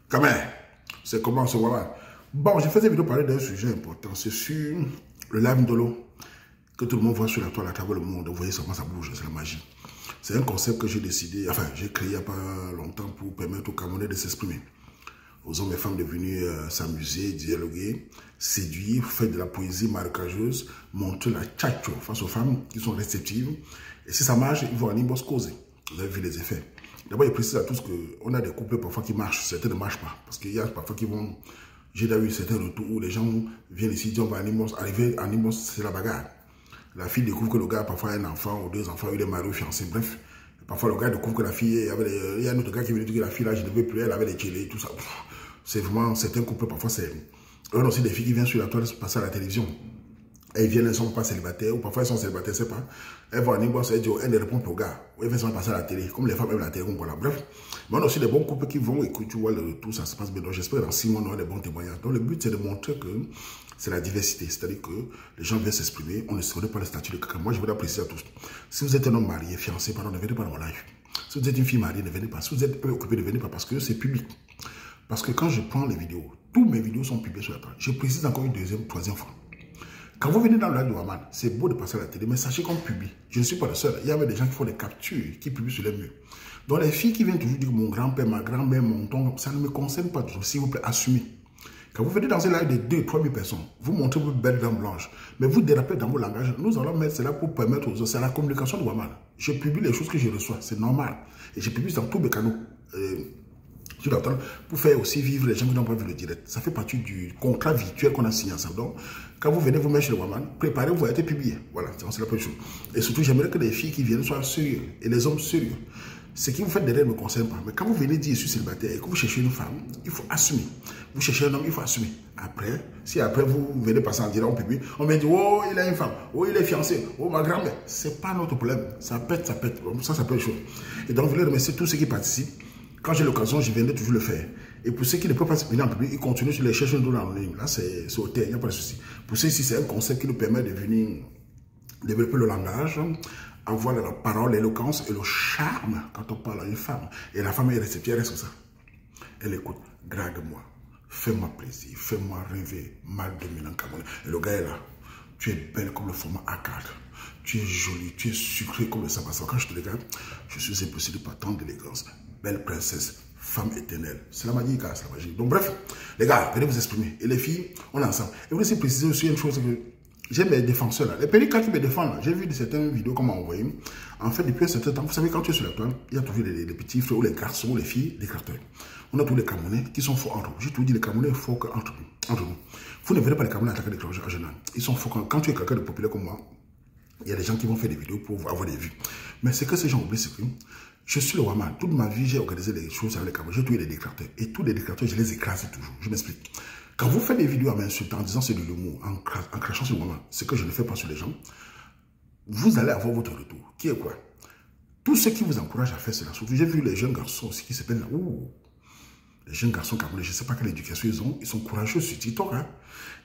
Quand même, c'est comment ce voilà. Bon, j'ai fait cette vidéo parler d'un sujet important. C'est sur le live Ndolo que tout le monde voit sur la toile à travers le monde. Vous voyez comment ça bouge, c'est la magie. C'est un concept que j'ai décidé, enfin, j'ai créé il n'y a pas longtemps pour permettre aux Camerounais de s'exprimer. Aux hommes et femmes de venir s'amuser, dialoguer, séduire, faire de la poésie marécageuse, montrer la tchatcho face aux femmes qui sont réceptives. Et si ça marche, ils vont en boss causer. Vous avez vu les effets. D'abord, je précise à tous qu'on a des couples parfois qui marchent, certains ne marchent pas. Parce qu'il y a parfois qui vont... J'ai déjà eu certains retours où les gens viennent ici, disent on va à Nimos, arriver à Nimos, c'est la bagarre. La fille découvre que le gars parfois a un enfant ou deux enfants, il est marié ou fiancé, bref. Parfois le gars découvre que la fille, il y a un autre gars qui veut dire que la fille là, je ne veux plus, elle avait des télés, tout ça. C'est vraiment, certains couples parfois c'est... On a aussi des filles qui viennent sur la toile passer à la télévision. Elles viennent, elles ne sont pas célibataires, ou parfois elles sont célibataires, c'est pas. Elles vont à Nimos, elles disent, elles ne répondent pas au gars. Ou elles viennent passer à la télé, comme les femmes aiment la télé, comme voilà. Bref. Mais on a aussi des bons couples qui vont, écoute, tu vois, tout ça se passe bien. Donc j'espère que dans 6 mois, on aura des bons témoignages. Donc le but, c'est de montrer que c'est la diversité. C'est-à-dire que les gens viennent s'exprimer, on ne se connaît pas le statut de quelqu'un. Moi, je voudrais apprécier à tous. Si vous êtes un homme marié, fiancé, pardon, ne venez pas dans mon live. Si vous êtes une fille mariée, ne venez pas. Si vous êtes préoccupé, ne venez pas parce que c'est public. Parce que quand je prends les vidéos, toutes mes vidéos sont publiées sur la page. Je précise encore une deuxième, troisième fois. Quand vous venez dans le live de Waman, c'est beau de passer à la télé, mais sachez qu'on publie. Je ne suis pas le seul. Il y avait des gens qui font des captures, qui publient sur les murs. Donc les filles qui viennent toujours dire mon grand-père, ma grand-mère, mon tonton, ça ne me concerne pas toujours. S'il vous plaît, assumez. Quand vous venez dans un live de 2 3 000 personnes, vous montrez vos belles dents blanches, mais vous dérapez dans vos langages. Nous allons mettre cela pour permettre aux autres. C'est la communication de Waman. Je publie les choses que je reçois, c'est normal. Et je publie dans tous mes canaux. Pour faire aussi vivre les gens qui n'ont pas vu le direct. Ça fait partie du contrat virtuel qu'on a signé ensemble. Donc, quand vous venez vous mettre chez le Waman, préparez-vous à être publié. Voilà, c'est la première chose. Et surtout, j'aimerais que les filles qui viennent soient sérieux et les hommes sérieux. Ce qui vous fait derrière ne me concerne pas. Mais quand vous venez dire je suis célibataire et que vous cherchez une femme, il faut assumer. Vous cherchez un homme, il faut assumer. Après, si après vous venez passer en direct, on publie, on me dit oh, il a une femme, oh, il est fiancé, oh, ma grand-mère. C'est pas notre problème. Ça pète, ça pète. Ça peut être chaud. Et donc, je voulais remercier tous ceux qui participent. Quand j'ai l'occasion, je viendrai toujours le faire. Et pour ceux qui ne peuvent pas se venir en public, ils continuent sur les cherches de dollars en ligne. Là, c'est au terre, il n'y a pas de souci. Pour ceux-ci, c'est un concept qui nous permet de venir développer le langage, avoir la parole, l'éloquence et le charme quand on parle à une femme. Et la femme est réceptive, elle reste comme ça. Elle écoute, drague-moi, fais-moi plaisir, fais-moi rêver, mal dominant Cameroun. Et le gars est là. Tu es belle comme le format A4. Tu es jolie, tu es sucrée comme le sabbat. Quand je te regarde, je suis impossible par tant d'élégance. Belle princesse, femme éternelle. C'est la magie, c'est la magie. Donc bref, les gars, venez vous exprimer. Et les filles, on est ensemble. Et vous laissez préciser aussi une chose que j'ai mes défenseurs là. Les pélicats qui me défendent, j'ai vu certaines vidéos qu'on m'a envoyées. En fait, depuis un certain temps, vous savez, quand tu es sur la toile, il y a toujours les petits frères ou les garçons ou les filles déclarteurs. On a tous les Camerounais qui sont forts entre eux. J'ai tout dit, les Camerounais sont forts entre nous. Vous ne verrez pas les Camerounais attaquer les étrangers en général. Ils sont forts quand tu es quelqu'un de populaire comme moi. Il y a des gens qui vont faire des vidéos pour avoir des vues. Mais c'est que ces gens oublient, c'est que je suis le Waman. Toute ma vie, j'ai organisé les choses avec les Camerounais. J'ai tué les déclarteurs. Et tous les déclarteurs, je les écrase toujours. Je m'explique. Quand vous faites des vidéos en m'insultant, en disant c'est de l'humour, en crachant sur le Waman, ce que je ne fais pas sur les gens, vous allez avoir votre retour. Qui est quoi? Tous ceux qui vous encouragent à faire cela. Surtout, j'ai vu les jeunes garçons aussi qui s'appellent là. Les jeunes garçons camerounais, je ne sais pas quelle éducation ils sont courageux sur TikTok. Hein.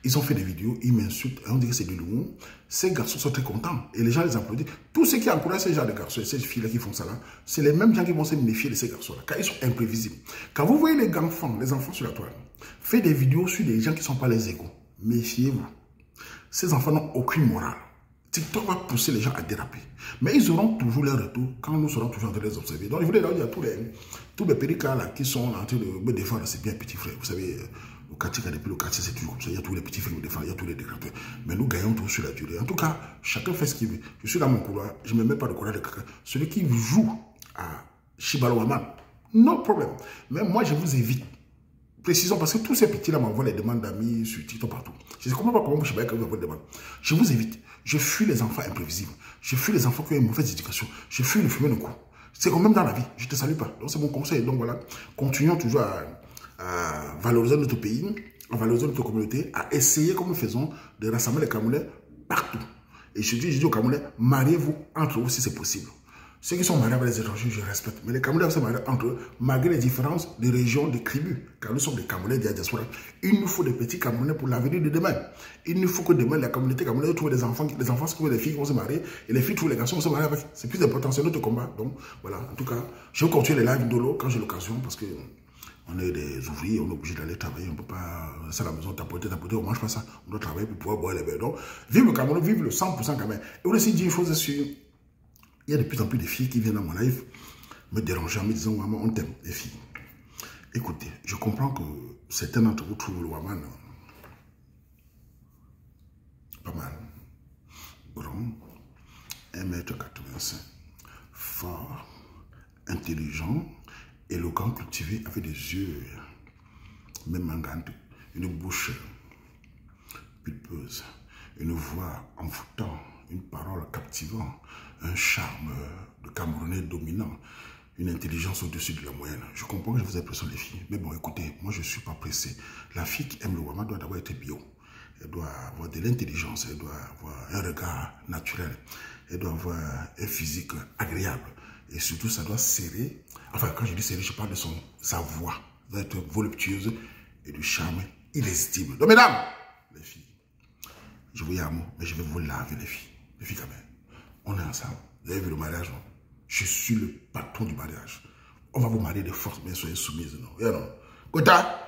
Ils ont fait des vidéos, ils m'insultent, on dit que c'est de l'humour. Ces garçons sont très contents et les gens les applaudissent. Tous ceux qui encouragent ces gens de garçons et ces filles-là qui font ça là, c'est les mêmes gens qui vont se méfier de ces garçons-là, car ils sont imprévisibles. Quand vous voyez les enfants sur la toile, faites des vidéos sur des gens qui ne sont pas les égaux. Méfiez-vous. Ces enfants n'ont aucune morale. TikTok va pousser les gens à déraper. Mais ils auront toujours leur retour quand nous serons toujours en train de les observer. Donc, je voulais dire à tous les pélicats là qui sont en train de me défendre, c'est bien petit frère. Vous savez, le quartier, depuis le quartier, c'est toujours comme ça. Il y a tous les petits frères qui me défendent, il y a tous les déclarteurs. Mais nous gagnons tout sur la durée. En tout cas, chacun fait ce qu'il veut. Je suis dans mon couloir, je ne me mets pas de courage de quelqu'un. Celui qui joue à Shibalo Waman, no problème. Mais moi, je vous évite. Précisons, parce que tous ces petits-là m'envoient les demandes d'amis sur TikTok partout. Je ne comprends pas comment je vais vous envoie des demandes. Je vous évite. Je fuis les enfants imprévisibles. Je fuis les enfants qui ont une mauvaise éducation. Je fuis le fumer de coup. C'est comme même dans la vie. Je ne te salue pas. Donc c'est mon conseil. Donc voilà, continuons toujours à valoriser notre pays, à valoriser notre communauté, à essayer, comme nous faisons, de rassembler les Camerounais partout. Et je dis aux Camerounais, mariez-vous entre vous si c'est possible. Ceux qui sont mariés avec les étrangers, je respecte. Mais les Camerounais se marient entre eux, malgré les différences de régions, de tribus. Car nous sommes des Camerounais de la diaspora. Il nous faut des petits Camerounais pour l'avenir de demain. Il nous faut que demain, la communauté camerounaise trouve des enfants se trouvent des filles qui vont se marier, et les filles trouvent les garçons qui vont se marier avec. C'est plus important, c'est notre combat. Donc voilà, en tout cas, je vais continuer les lives Ndolo quand j'ai l'occasion, parce que On est des ouvriers, on est obligé d'aller travailler, on ne peut pas rester à la maison, tapoter, on ne mange pas ça. On doit travailler pour pouvoir boire les verres. Donc, vive le Cameroun, vive le 100% Cameroun. Et on aussi dit une chose sûre, il y a de plus en plus de filles qui viennent dans mon live me déranger en me disant, maman, on t'aime, les filles. Écoutez, je comprends que certains d'entre vous trouvent le Waman pas mal, grand, 1,85 m, fort, intelligent, éloquent, cultivé, avec des yeux même mangantes, une bouche pulpeuse, une voix envoûtante, une parole captivante, un charme de Camerounais dominant, une intelligence au-dessus de la moyenne. Je comprends que je vous impressionne les filles, mais bon, écoutez, moi je ne suis pas pressé. La fille qui aime le Waman doit d'abord être bio. Elle doit avoir de l'intelligence, elle doit avoir un regard naturel, elle doit avoir un physique agréable. Et surtout, ça doit serrer. Enfin, quand je dis serrer, je parle de sa voix. Elle doit être voluptueuse et du charme irrésistible. Donc, mesdames, les filles, je vous aime, mais je vais vous laver, les filles. Les filles, quand même. On est ensemble. Vous avez vu le mariage, non? Je suis le patron du mariage. On va vous marier de force, mais soyez soumises, non? Et non? Kota,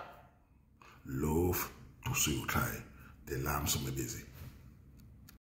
love, tous ceux qui travaillent. Des larmes sur mes baisers.